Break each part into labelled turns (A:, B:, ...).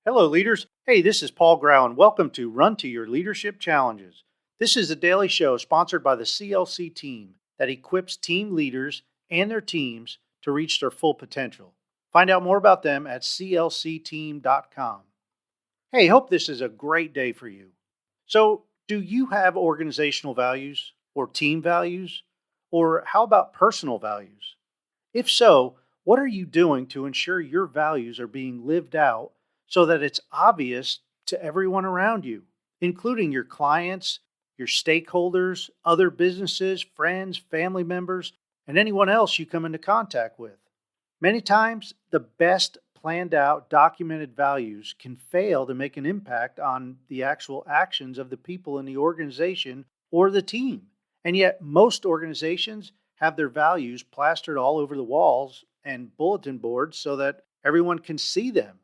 A: Hello, leaders. Hey, this is Paul Grau, and welcome to Run to Your Leadership Challenges. This is a daily show sponsored by the CLC team that equips team leaders and their teams to reach their full potential. Find out more about them at clcteam.com. Hey, hope this is a great day for you. So, do you have organizational values or team values? Or how about personal values? If so, what are you doing to ensure your values are being lived out so that it's obvious to everyone around you, including your clients, your stakeholders, other businesses, friends, family members, and anyone else you come into contact with? Many times, the best planned out, documented values can fail to make an impact on the actual actions of the people in the organization or the team. And yet, most organizations have their values plastered all over the walls and bulletin boards so that everyone can see them.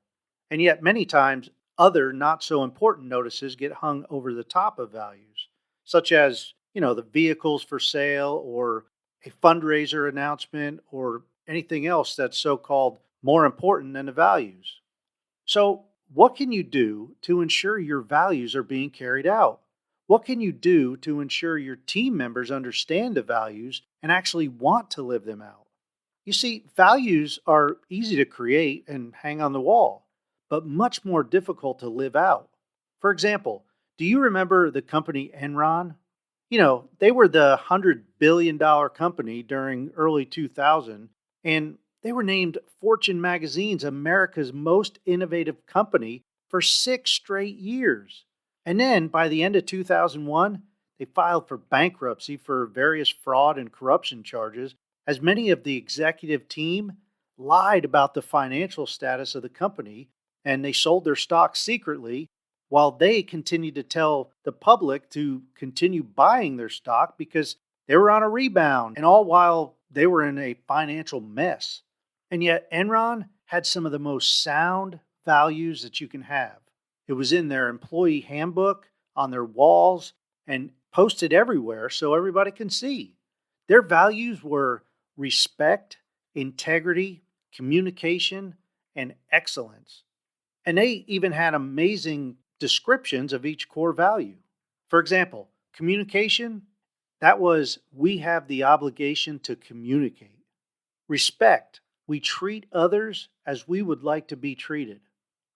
A: And yet, many times, other not so important notices get hung over the top of values, such as, the vehicles for sale or a fundraiser announcement or anything else that's so-called more important than the values. So, what can you do to ensure your values are being carried out? What can you do to ensure your team members understand the values and actually want to live them out? You see, values are easy to create and hang on the wall, but much more difficult to live out. For example, do you remember the company Enron? They were the $100 billion company during early 2000, and they were named Fortune magazine's America's most innovative company for 6 straight years. And then by the end of 2001, they filed for bankruptcy for various fraud and corruption charges, as many of the executive team lied about the financial status of the company, and they sold their stock secretly while they continued to tell the public to continue buying their stock because they were on a rebound, and all while they were in a financial mess. And yet Enron had some of the most sound values that you can have. It was in their employee handbook, on their walls, and posted everywhere so everybody can see. Their values were respect, integrity, communication, and excellence. And they even had amazing descriptions of each core value. For example, communication, that was, we have the obligation to communicate. Respect, we treat others as we would like to be treated.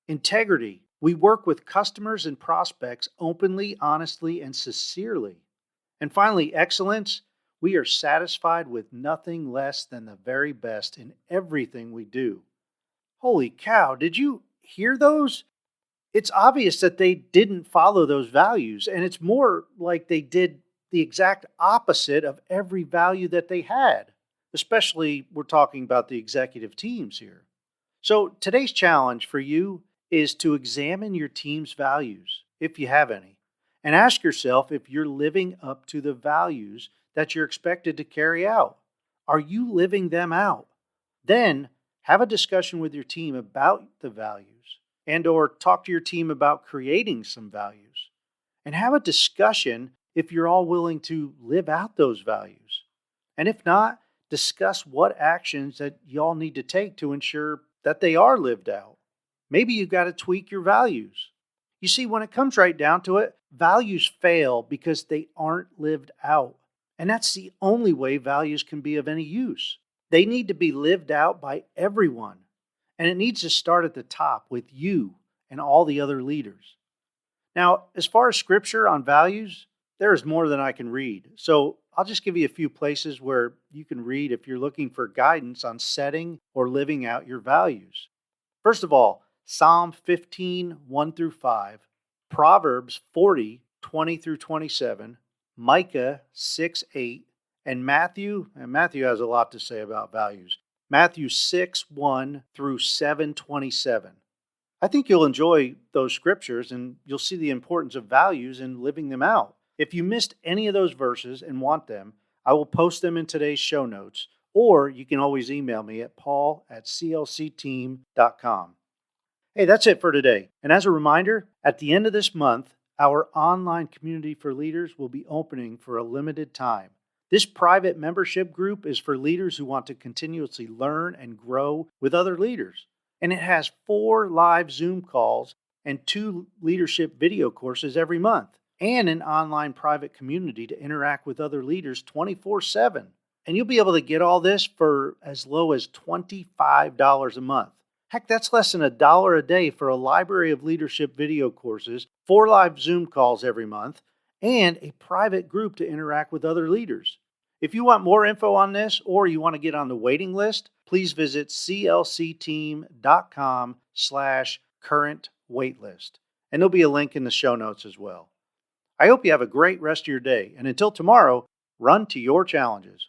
A: Integrity, we work with customers and prospects openly, honestly, and sincerely. And finally, excellence, we are satisfied with nothing less than the very best in everything we do. Holy cow, did you hear those? It's obvious that they didn't follow those values, and it's more like they did the exact opposite of every value that they had. Especially, we're talking about the executive teams here. So today's challenge for you is to examine your team's values, if you have any, and ask yourself if you're living up to the values that you're expected to carry out. Are you living them out? Then have a discussion with your team about the values or talk to your team about creating some values. And have a discussion if you're all willing to live out those values. And if not, discuss what actions that y'all need to take to ensure that they are lived out. Maybe you've got to tweak your values. You see, when it comes right down to it, values fail because they aren't lived out. And that's the only way values can be of any use. They need to be lived out by everyone. And it needs to start at the top with you and all the other leaders. Now, as far as scripture on values, there is more than I can read. So I'll just give you a few places where you can read if you're looking for guidance on setting or living out your values. First of all, Psalm 15, 1 through 5, Proverbs 40, 20 through 27, Micah 6, 8, and Matthew has a lot to say about values, Matthew 6, 1 through 7, 27. I think you'll enjoy those scriptures and you'll see the importance of values in living them out. If you missed any of those verses and want them, I will post them in today's show notes, or you can always email me at paul@clcteam.com. Hey, that's it for today. And as a reminder, at the end of this month, our online community for leaders will be opening for a limited time. This private membership group is for leaders who want to continuously learn and grow with other leaders. And it has 4 live Zoom calls and 2 leadership video courses every month, and an online private community to interact with other leaders 24/7. And you'll be able to get all this for as low as $25 a month. Heck, that's less than $1 a day for a library of leadership video courses, 4 live Zoom calls every month, and a private group to interact with other leaders. If you want more info on this, or you want to get on the waiting list, please visit clcteam.com/current waitlist. And there'll be a link in the show notes as well. I hope you have a great rest of your day. And until tomorrow, run to your challenges.